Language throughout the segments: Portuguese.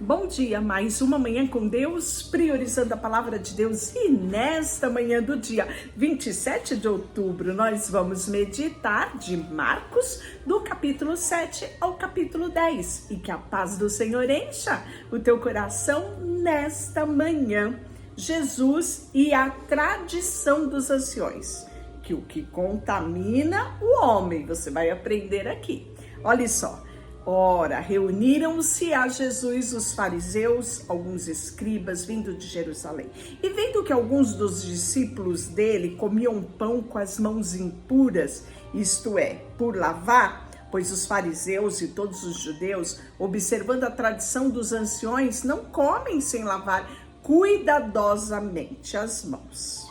Bom dia, mais uma manhã com Deus, priorizando a palavra de Deus. E nesta manhã do dia 27 de outubro, nós vamos meditar de Marcos, do capítulo 7 ao capítulo 10. E que a paz do Senhor encha o teu coração nesta manhã. Jesus e a tradição dos anciões, que o que contamina o homem, você vai aprender aqui. Olha só. Ora, reuniram-se a Jesus os fariseus, alguns escribas vindo de Jerusalém. E vendo que alguns dos discípulos dele comiam pão com as mãos impuras, isto é, por lavar, pois os fariseus e todos os judeus, observando a tradição dos anciões, não comem sem lavar cuidadosamente as mãos.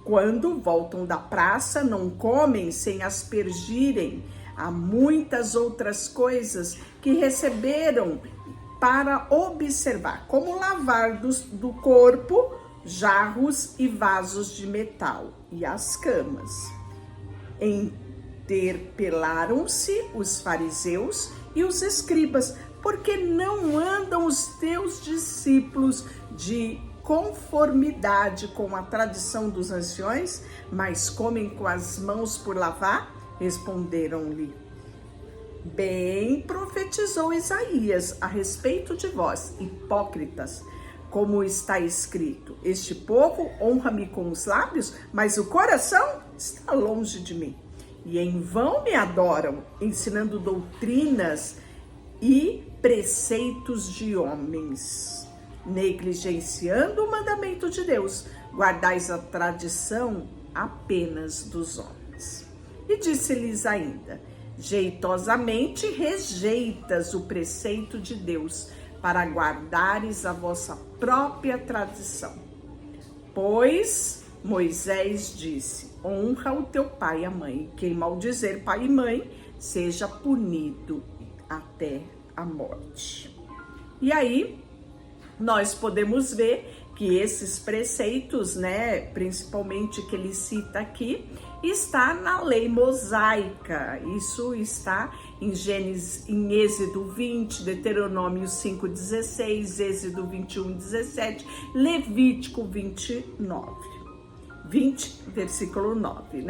Quando voltam da praça, não comem sem aspergirem. Há muitas outras coisas que receberam para observar, como lavar do corpo, jarros e vasos de metal e as camas. Interpelaram-se os fariseus e os escribas, porque não andam os teus discípulos de conformidade com a tradição dos anciões, mas comem com as mãos por lavar? Responderam-lhe: bem profetizou Isaías a respeito de vós, hipócritas, como está escrito: este povo honra-me com os lábios, mas o coração está longe de mim. E em vão me adoram, ensinando doutrinas e preceitos de homens, negligenciando o mandamento de Deus. Guardais a tradição apenas dos homens. E disse-lhes ainda: jeitosamente rejeitas o preceito de Deus, para guardares a vossa própria tradição. Pois Moisés disse: honra o teu pai e a mãe. Quem maldizer pai e mãe, seja punido até a morte. E aí, nós podemos ver que esses preceitos, principalmente que ele cita aqui, está na lei mosaica. Isso está em Êxodo 20, Deuteronômio 5:16, Êxodo 21:17, Levítico 20, versículo 9,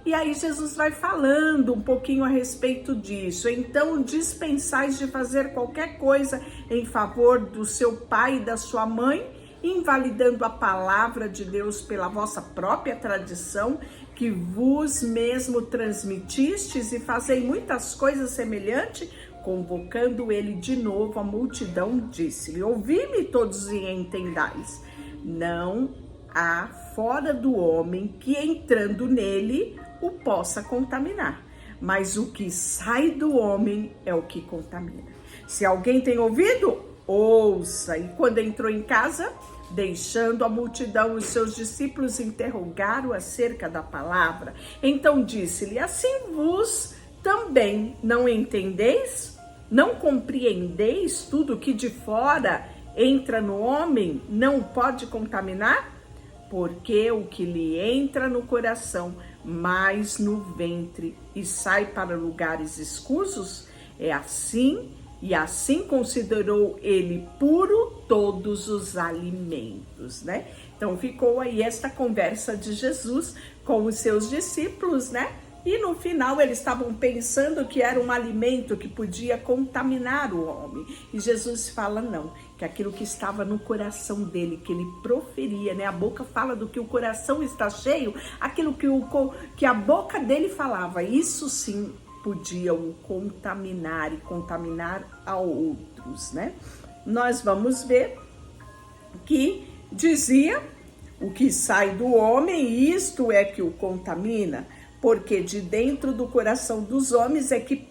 E aí Jesus vai falando um pouquinho a respeito disso. Então, dispensais de fazer qualquer coisa em favor do seu pai e da sua mãe, invalidando a palavra de Deus pela vossa própria tradição, que vos mesmo transmitistes, e fazei muitas coisas semelhantes. Convocando ele de novo a multidão, disse-lhe: ouvi-me todos e entendais. Não há fora do homem que, entrando nele, o possa contaminar, mas o que sai do homem é o que contamina. Se alguém tem ouvido, ouça. E quando entrou em casa, deixando a multidão, os seus discípulos interrogaram acerca da palavra. Então disse-lhe: assim vos também não entendeis? Não compreendeis tudo que de fora entra no homem não pode contaminar? Porque o que lhe entra no coração, mais no ventre, e sai para lugares escusos, é assim. E assim considerou ele puro todos os alimentos, Então ficou aí esta conversa de Jesus com os seus discípulos, E no final eles estavam pensando que era um alimento que podia contaminar o homem. E Jesus fala não, que aquilo que estava no coração dele, que ele proferia, A boca fala do que o coração está cheio, aquilo que a boca dele falava, isso sim podia o contaminar e contaminar a outros, Nós vamos ver que dizia: o que sai do homem, isto é que o contamina, porque de dentro do coração dos homens é que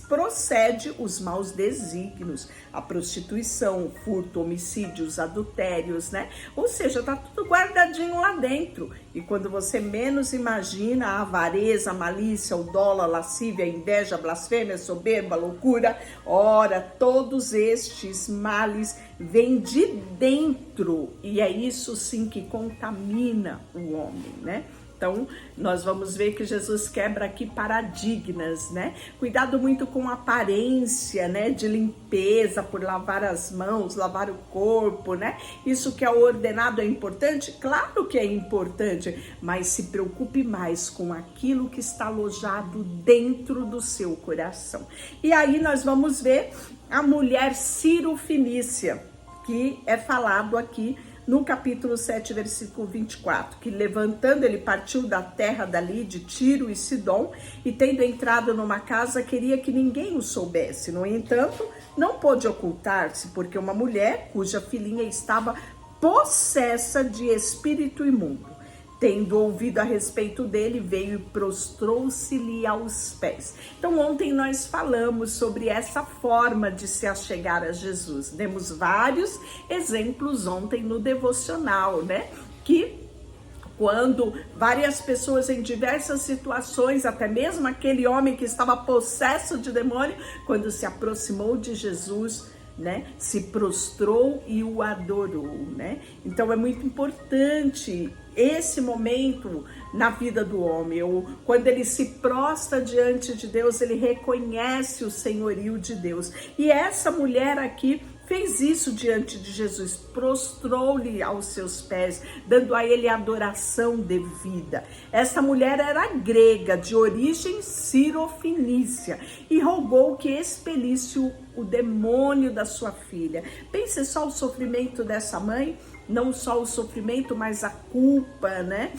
procede os maus desígnios, a prostituição, o furto, homicídios, adultérios, Ou seja, tá tudo guardadinho lá dentro. E quando você menos imagina, a avareza, a malícia, o dolo, a lascívia, a inveja, a blasfêmia, a soberba, a loucura, ora, todos estes males vêm de dentro. E é isso sim que contamina o homem, Então, nós vamos ver que Jesus quebra aqui paradigmas, né? Cuidado muito com a aparência, né? De limpeza, por lavar as mãos, lavar o corpo, né? Isso que é ordenado é importante? Claro que é importante, mas se preocupe mais com aquilo que está alojado dentro do seu coração. E aí nós vamos ver a mulher Ciro-Fenícia, que é falado aqui no capítulo 7, versículo 24, que levantando ele partiu da terra dali de Tiro e Sidom e tendo entrado numa casa queria que ninguém o soubesse. No entanto, não pôde ocultar-se, porque uma mulher cuja filhinha estava possessa de espírito imundo, tendo ouvido a respeito dele, veio e prostrou-se-lhe aos pés. Então, ontem nós falamos sobre essa forma de se achegar a Jesus. Demos vários exemplos ontem no devocional, né? Que quando várias pessoas em diversas situações, até mesmo aquele homem que estava possesso de demônio, quando se aproximou de Jesus, né, se prostrou e o adorou, né? Então é muito importante esse momento na vida do homem. Quando ele se prostra diante de Deus, ele reconhece o senhorio de Deus. E essa mulher aqui fez isso diante de Jesus, prostrou-lhe aos seus pés, dando a ele adoração devida. Essa mulher era grega, de origem cirofenícia, e rogou que expelisse o demônio da sua filha. Pense só o sofrimento dessa mãe, não só o sofrimento, mas a culpa, né?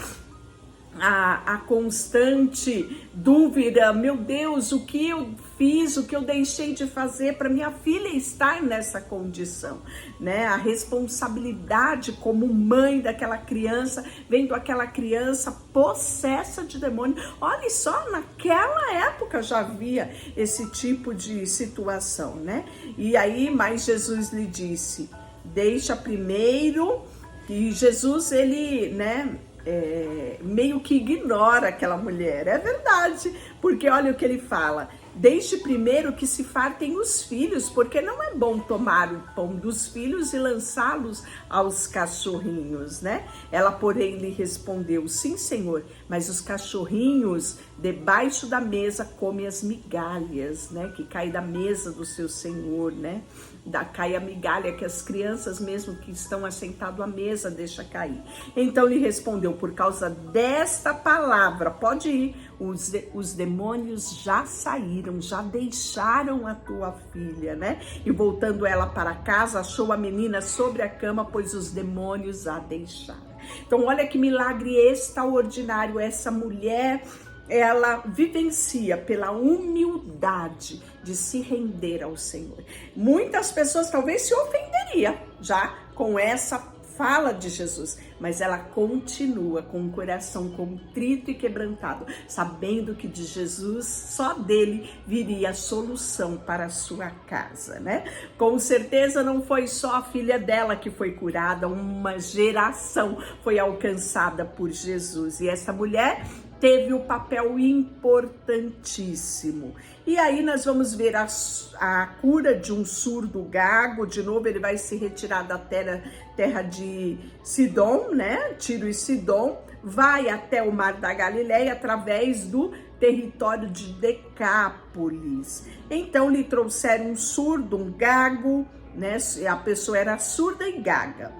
A constante dúvida, meu Deus, o que eu fiz, o que eu deixei de fazer para minha filha estar nessa condição, né? A responsabilidade como mãe daquela criança, vendo aquela criança possessa de demônio. Olha só, naquela época já havia esse tipo de situação, né? E aí, mas Jesus lhe disse, deixa primeiro, e Jesus, ele, né, meio que ignora aquela mulher, é verdade, porque olha o que ele fala, deixe primeiro que se fartem os filhos, porque não é bom tomar o pão dos filhos e lançá-los aos cachorrinhos, né? Ela, porém, lhe respondeu, sim, Senhor, mas os cachorrinhos debaixo da mesa comem as migalhas, né? Que cai da mesa do seu Senhor, né? Cai a migalha que as crianças mesmo que estão assentadas à mesa deixa cair. Então lhe respondeu, por causa desta palavra, pode ir, os demônios já saíram, já deixaram a tua filha, né? E voltando ela para casa, achou a menina sobre a cama, pois os demônios a deixaram. Então olha que milagre extraordinário, essa mulher, ela vivencia pela humildade de se render ao Senhor. Muitas pessoas talvez se ofenderiam já com essa fala de Jesus, mas ela continua com o coração contrito e quebrantado, sabendo que de Jesus, só dele, viria a solução para a sua casa, né? Com certeza não foi só a filha dela que foi curada, uma geração foi alcançada por Jesus, e essa mulher teve um papel importantíssimo. E aí nós vamos ver a cura de um surdo gago. De novo ele vai se retirar da terra de Sidom, né? Tiro e Sidom, vai até o Mar da Galileia através do território de Decápolis. Então lhe trouxeram um surdo, um gago, né? A pessoa era surda e gaga,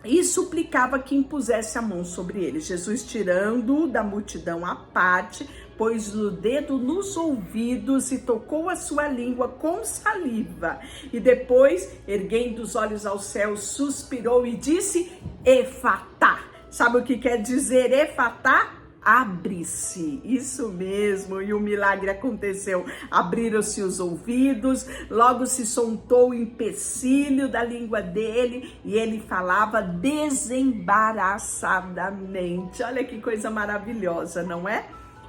e suplicava que impusesse a mão sobre ele. Jesus, tirando da multidão à parte, pôs o dedo nos ouvidos e tocou a sua língua com saliva. E depois, erguendo os olhos ao céu, suspirou e disse, Efatá. Sabe o que quer dizer Efatá? Abre-se, isso mesmo, e o milagre aconteceu. Abriram-se os ouvidos, logo se soltou o empecilho da língua dele e ele falava desembaraçadamente. Olha que coisa maravilhosa, não é?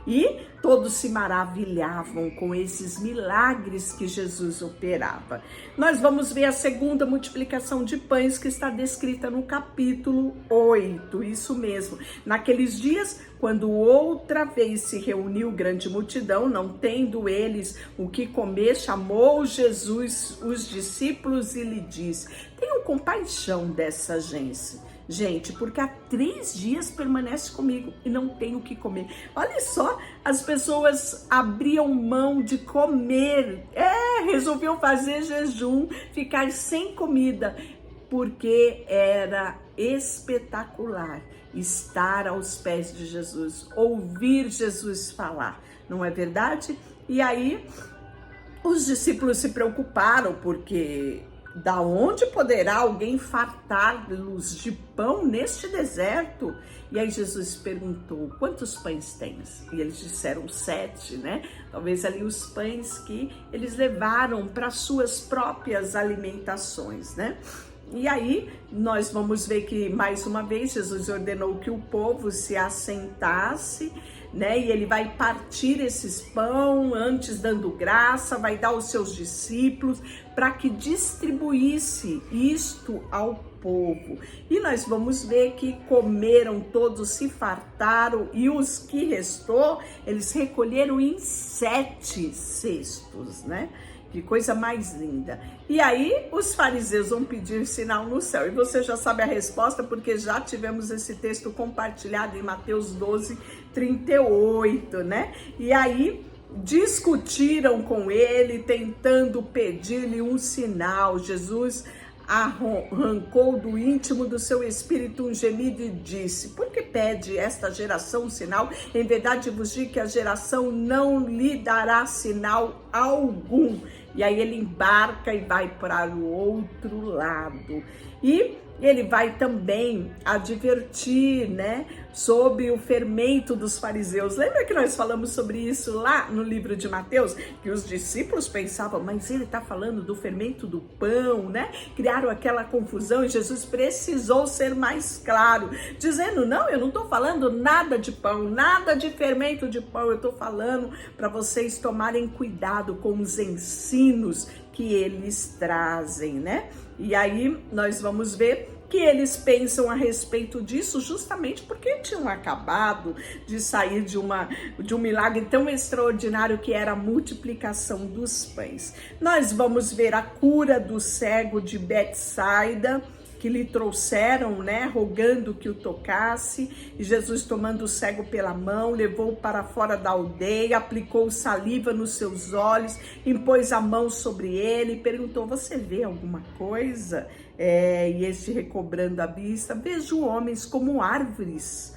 E todos se maravilhavam com esses milagres que Jesus operava. Nós vamos ver a segunda multiplicação de pães que está descrita no capítulo 8, isso mesmo. Naqueles dias, quando outra vez se reuniu grande multidão, não tendo eles o que comer, chamou Jesus os discípulos e lhe disse, tenham compaixão dessa gente. gente, porque há 3 dias permanece comigo e não tenho o que comer. Olha só, as pessoas abriam mão de comer, resolviam fazer jejum, ficar sem comida, porque era espetacular estar aos pés de Jesus, ouvir Jesus falar, não é verdade? E aí os discípulos se preocuparam, porque da onde poderá alguém fartar-los de pão neste deserto? E aí Jesus perguntou, quantos pães tens? E eles disseram 7, né? Talvez ali os pães que eles levaram para suas próprias alimentações, né? E aí nós vamos ver que mais uma vez Jesus ordenou que o povo se assentasse, né? E ele vai partir esses pão antes dando graça, vai dar aos seus discípulos para que distribuísse isto ao povo. E nós vamos ver que comeram todos, se fartaram, e os que restou, eles recolheram em 7 cestos, né? Que coisa mais linda. E aí os fariseus vão pedir sinal no céu. E você já sabe a resposta, porque já tivemos esse texto compartilhado em Mateus 12, 38, né? E aí discutiram com ele, tentando pedir-lhe um sinal. Jesus arrancou do íntimo do seu espírito um gemido e disse, por que pede esta geração um sinal? Em verdade vos digo que a geração não lhe dará sinal algum. E aí ele embarca e vai para o outro lado. E ele vai também advertir, né, sobre o fermento dos fariseus. Lembra que nós falamos sobre isso lá no livro de Mateus? Que os discípulos pensavam, mas ele está falando do fermento do pão, né? Criaram aquela confusão e Jesus precisou ser mais claro, dizendo, não, eu não estou falando nada de pão, nada de fermento de pão, eu estou falando para vocês tomarem cuidado com os ensinos que eles trazem, né? E aí nós vamos ver que eles pensam a respeito disso justamente porque tinham acabado de sair de um milagre tão extraordinário que era a multiplicação dos pães. Nós vamos ver a cura do cego de Betsaida, que lhe trouxeram, né, rogando que o tocasse, e Jesus, tomando o cego pela mão, levou-o para fora da aldeia, aplicou saliva nos seus olhos, impôs a mão sobre ele e perguntou, você vê alguma coisa? E este, recobrando a vista, vejo homens como árvores,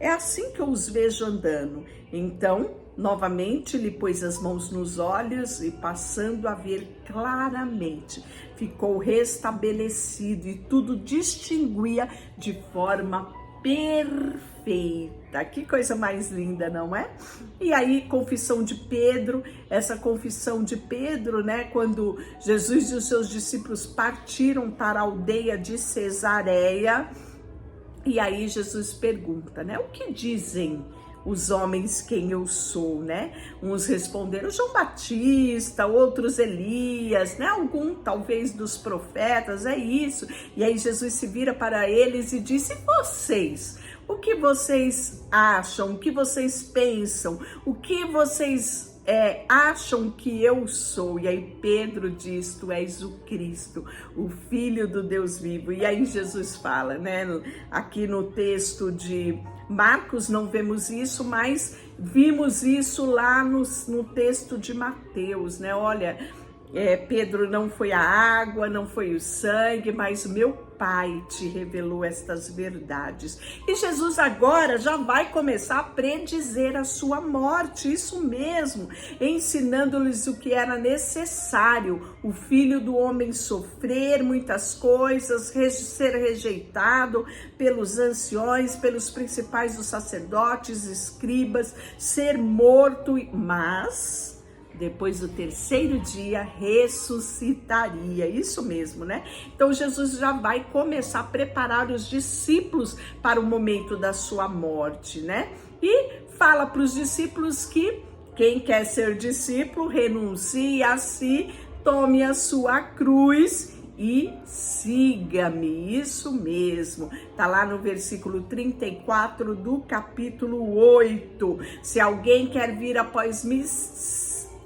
é assim que eu os vejo andando. Então, novamente, lhe pôs as mãos nos olhos e, passando a ver claramente, ficou restabelecido e tudo distinguia de forma perfeita. Que coisa mais linda, não é? E aí, confissão de Pedro, essa confissão de Pedro, né, quando Jesus e os seus discípulos partiram para a aldeia de Cesareia, e aí Jesus pergunta, né, o que dizem os homens quem eu sou, né? Uns responderam João Batista, outros Elias, né? Algum talvez dos profetas, é isso. E aí Jesus se vira para eles e disse, vocês, o que vocês acham, o que vocês pensam, o que vocês acham que eu sou? E aí Pedro diz, tu és o Cristo, o Filho do Deus vivo. E aí Jesus fala, né? Aqui no texto de Marcos não vemos isso, mas vimos isso lá no texto de Mateus, né? Olha, Pedro, não foi a água, não foi o sangue, mas meu Pai te revelou estas verdades. E Jesus agora já vai começar a predizer a sua morte, isso mesmo, ensinando-lhes o que era necessário, o Filho do Homem sofrer muitas coisas, ser rejeitado pelos anciões, pelos principais dos sacerdotes, escribas, ser morto, mas depois do 3º dia ressuscitaria, isso mesmo, né? Então Jesus já vai começar a preparar os discípulos para o momento da sua morte, né? E fala para os discípulos que quem quer ser discípulo renuncie a si, tome a sua cruz e siga-me, isso mesmo, tá lá no versículo 34 do capítulo 8, se alguém quer vir após mim,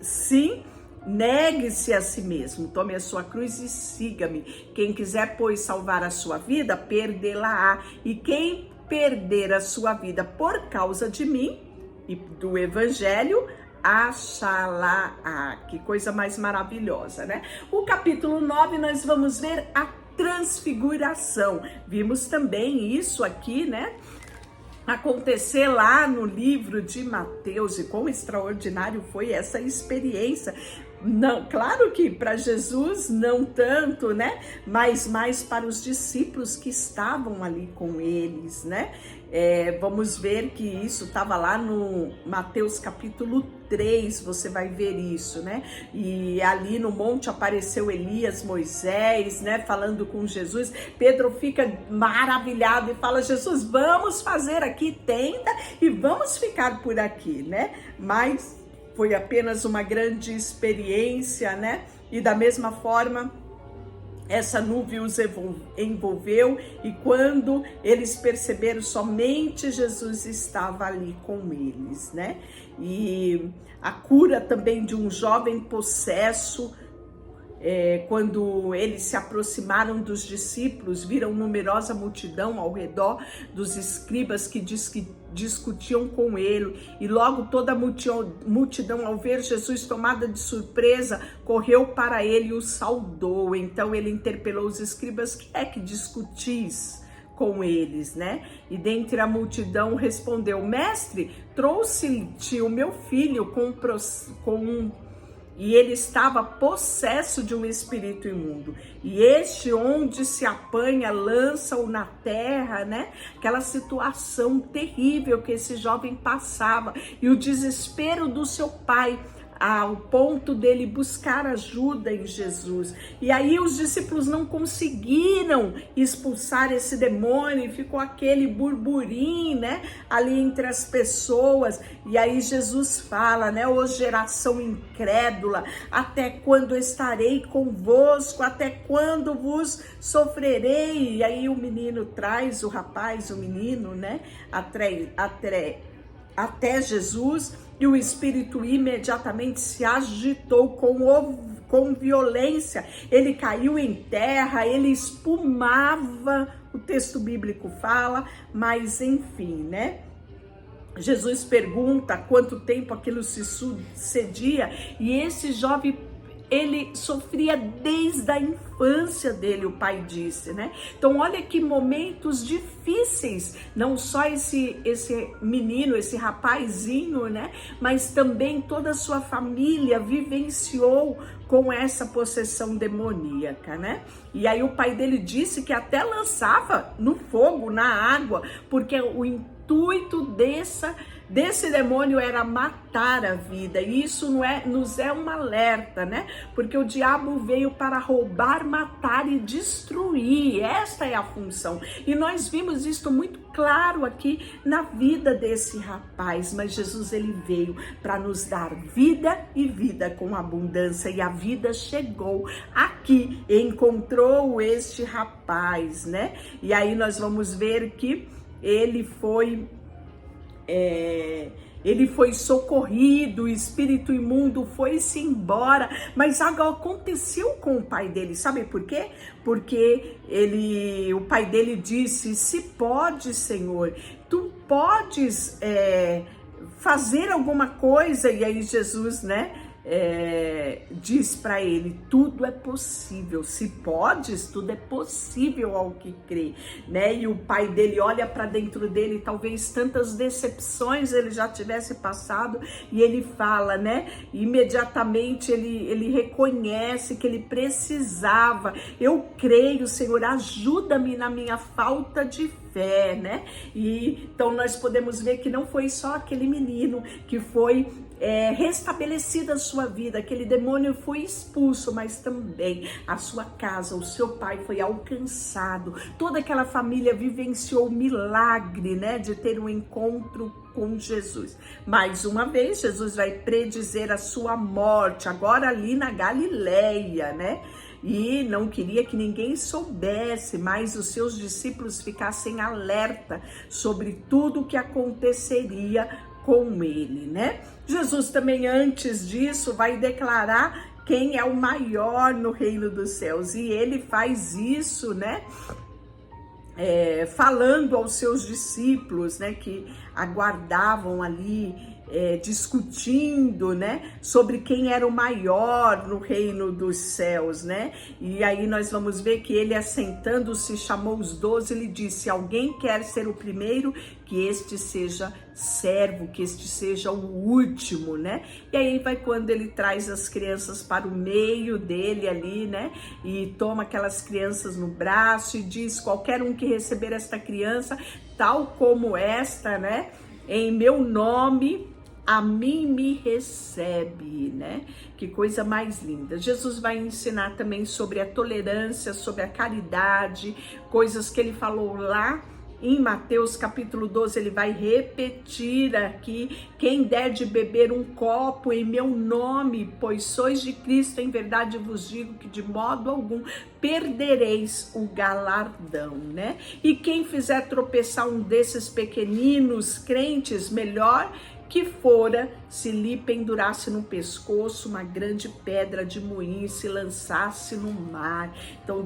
sim, Negue-se a si mesmo, tome a sua cruz e siga-me. Quem quiser, pois, salvar a sua vida, perdê-la-á. E quem perder a sua vida por causa de mim e do evangelho, achá-la-á. Que coisa mais maravilhosa, né? O capítulo 9, nós vamos ver a transfiguração. Vimos também isso aqui, né? Acontecer lá no livro de Mateus, e quão extraordinário foi essa experiência. Não, claro que para Jesus não tanto, né? Mas mais para os discípulos que estavam ali com eles, né? Vamos ver que isso estava lá no Mateus capítulo 3, você vai ver isso, né? E ali no monte apareceu Elias, Moisés, né? Falando com Jesus. Pedro fica maravilhado e fala: Jesus, vamos fazer aqui tenda e vamos ficar por aqui, né? Mas foi apenas uma grande experiência, né? E da mesma forma, essa nuvem os envolveu, e quando eles perceberam, somente Jesus estava ali com eles, né? E a cura também de um jovem possesso, quando eles se aproximaram dos discípulos, viram numerosa multidão ao redor dos escribas que discutiam com ele, e logo toda a multidão, ao ver Jesus tomada de surpresa, correu para ele e o saudou. Então ele interpelou os escribas: que é que discutis com eles, né? E dentre a multidão respondeu: mestre, trouxe-te o meu filho e ele estava possesso de um espírito imundo. E este, onde se apanha, lança-o na terra, né? Aquela situação terrível que esse jovem passava. E o desespero do seu pai, ao ponto dele buscar ajuda em Jesus. E aí os discípulos não conseguiram expulsar esse demônio, e ficou aquele burburinho, né, ali entre as pessoas. E aí Jesus fala, né: ô geração incrédula, até quando estarei convosco? Até quando vos sofrerei? E aí o menino traz, o rapaz, o menino, né, até Jesus, e o espírito imediatamente se agitou com violência. Ele caiu em terra, ele espumava, o texto bíblico fala, mas enfim, né? Jesus pergunta quanto tempo aquilo se sucedia, e esse jovem, ele sofria desde a infância dele, o pai disse, né? Então olha que momentos difíceis, não só esse menino, esse rapazinho, né? Mas também toda a sua família vivenciou com essa possessão demoníaca, né? E aí o pai dele disse que até lançava no fogo, na água, porque o intuito desse demônio era matar a vida. E isso nos é um alerta, né? Porque o diabo veio para roubar, matar e destruir. Esta é a função. E nós vimos isso muito claro aqui na vida desse rapaz. Mas Jesus, ele veio para nos dar vida, e vida com abundância. E a vida chegou aqui, encontrou este rapaz, né? E aí nós vamos ver que ele foi socorrido, o espírito imundo foi-se embora, mas algo aconteceu com o pai dele, sabe por quê? Porque o pai dele disse: se pode, Senhor, tu podes fazer alguma coisa. E aí Jesus, né, diz para ele: tudo é possível, se podes, tudo é possível ao que crê, né? E o pai dele olha para dentro dele, talvez tantas decepções ele já tivesse passado, e ele fala, né? Imediatamente ele reconhece que ele precisava: eu creio, Senhor, ajuda-me na minha falta de fé, né? E então nós podemos ver que não foi só aquele menino que foi restabelecida a sua vida, aquele demônio foi expulso, mas também a sua casa, o seu pai foi alcançado, toda aquela família vivenciou o milagre, né, de ter um encontro com Jesus. Mais uma vez, Jesus vai predizer a sua morte, agora ali na Galileia, né? E não queria que ninguém soubesse, mas os seus discípulos ficassem alerta sobre tudo o que aconteceria com ele, né? Jesus também, antes disso, vai declarar quem é o maior no reino dos céus. E ele faz isso, né? Falando aos seus discípulos, né, que aguardavam ali, discutindo, né, sobre quem era o maior no reino dos céus, né? E aí nós vamos ver que ele, assentando-se, chamou os 12 e lhe disse: alguém quer ser o primeiro, que este seja servo, que este seja o último, né? E aí vai quando ele traz as crianças para o meio dele ali, né? E toma aquelas crianças no braço e diz: qualquer um que receber esta criança, tal como esta, né, em meu nome, a mim me recebe, né? Que coisa mais linda. Jesus vai ensinar também sobre a tolerância, sobre a caridade, coisas que ele falou lá em Mateus capítulo 12, ele vai repetir aqui: quem der de beber um copo em meu nome, pois sois de Cristo, em verdade vos digo que de modo algum perdereis o galardão, né? E quem fizer tropeçar um desses pequeninos crentes, melhor que fora se lhe pendurasse no pescoço uma grande pedra de moinho e se lançasse no mar. Então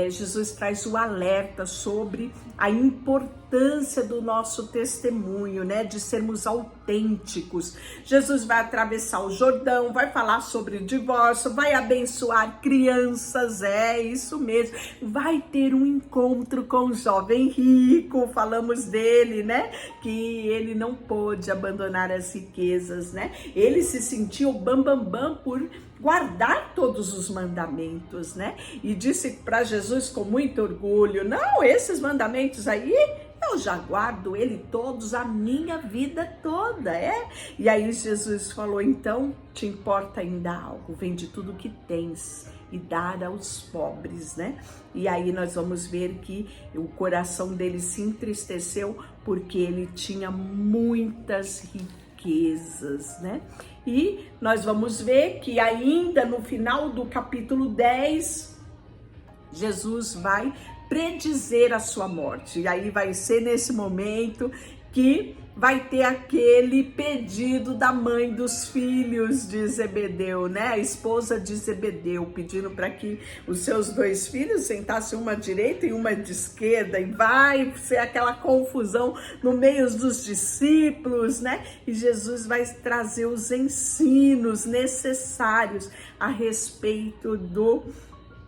Jesus traz o alerta sobre a importância do nosso testemunho, né, de sermos autênticos. Jesus vai atravessar o Jordão, vai falar sobre o divórcio, vai abençoar crianças, isso mesmo, vai ter um encontro com o jovem rico, falamos dele, né, que ele não pôde abandonar as riquezas, né, ele se sentiu bam por guardar todos os mandamentos, né? E disse para Jesus com muito orgulho: não, esses mandamentos aí eu já guardo ele todos a minha vida toda, E aí Jesus falou: então te importa ainda algo? Vende tudo que tens e dar aos pobres, né? E aí nós vamos ver que o coração dele se entristeceu porque ele tinha muitas riquezas, né? E nós vamos ver que ainda no final do capítulo 10, Jesus vai predizer a sua morte. E aí vai ser nesse momento que vai ter aquele pedido da mãe dos filhos de Zebedeu, né? A esposa de Zebedeu, pedindo para que os seus 2 filhos sentassem uma à direita e uma à esquerda, e vai ser aquela confusão no meio dos discípulos, né? E Jesus vai trazer os ensinos necessários a respeito do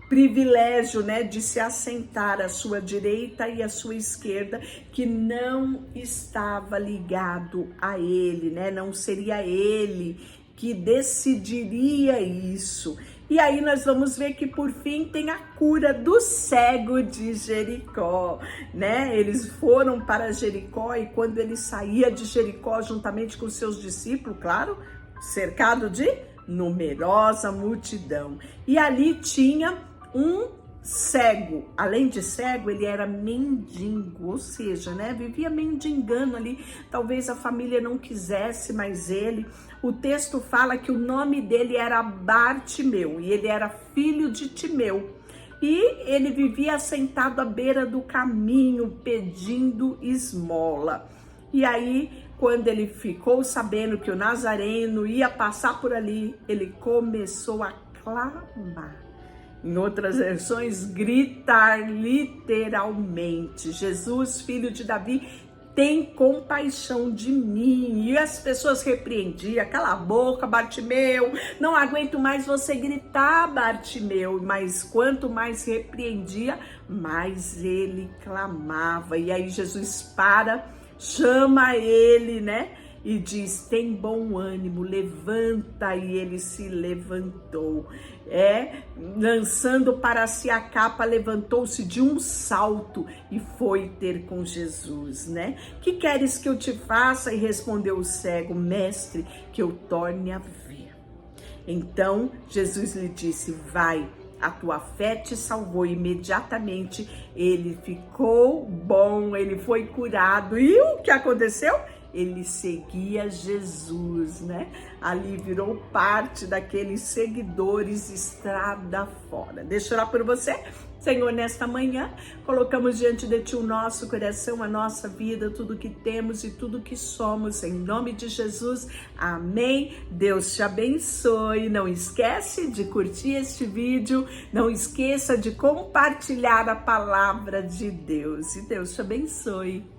privilégio, né, de se assentar à sua direita e à sua esquerda, que não estava ligado a ele, né, não seria ele que decidiria isso. E aí nós vamos ver que por fim tem a cura do cego de Jericó, né? Eles foram para Jericó e quando ele saía de Jericó juntamente com seus discípulos, claro, cercado de numerosa multidão. E ali tinha um cego. Além de cego, ele era mendigo, ou seja, né, vivia mendigando ali. Talvez a família não quisesse mais ele. O texto fala que o nome dele era Bartimeu e ele era filho de Timeu. E ele vivia sentado à beira do caminho pedindo esmola. E aí, quando ele ficou sabendo que o Nazareno ia passar por ali, ele começou a clamar. Em outras versões, gritar literalmente: Jesus, filho de Davi, tem compaixão de mim. E as pessoas repreendiam: cala a boca, Bartimeu, não aguento mais você gritar, Bartimeu. Mas quanto mais repreendia, mais ele clamava. E aí Jesus chama ele, né? E diz: tem bom ânimo, levanta. E ele se levantou. Lançando para si a capa, levantou-se de um salto e foi ter com Jesus, né? Que queres que eu te faça? E respondeu o cego: mestre, que eu torne a ver. Então Jesus lhe disse: vai, a tua fé te salvou. Imediatamente ele ficou bom, ele foi curado. E o que aconteceu? ele seguia Jesus, né? Ali virou parte daqueles seguidores estrada fora. Deixa eu orar por você. Senhor, nesta manhã, colocamos diante de Ti o nosso coração, a nossa vida, tudo que temos e tudo que somos, em nome de Jesus, amém. Deus te abençoe, não esquece de curtir este vídeo, não esqueça de compartilhar a palavra de Deus, e Deus te abençoe.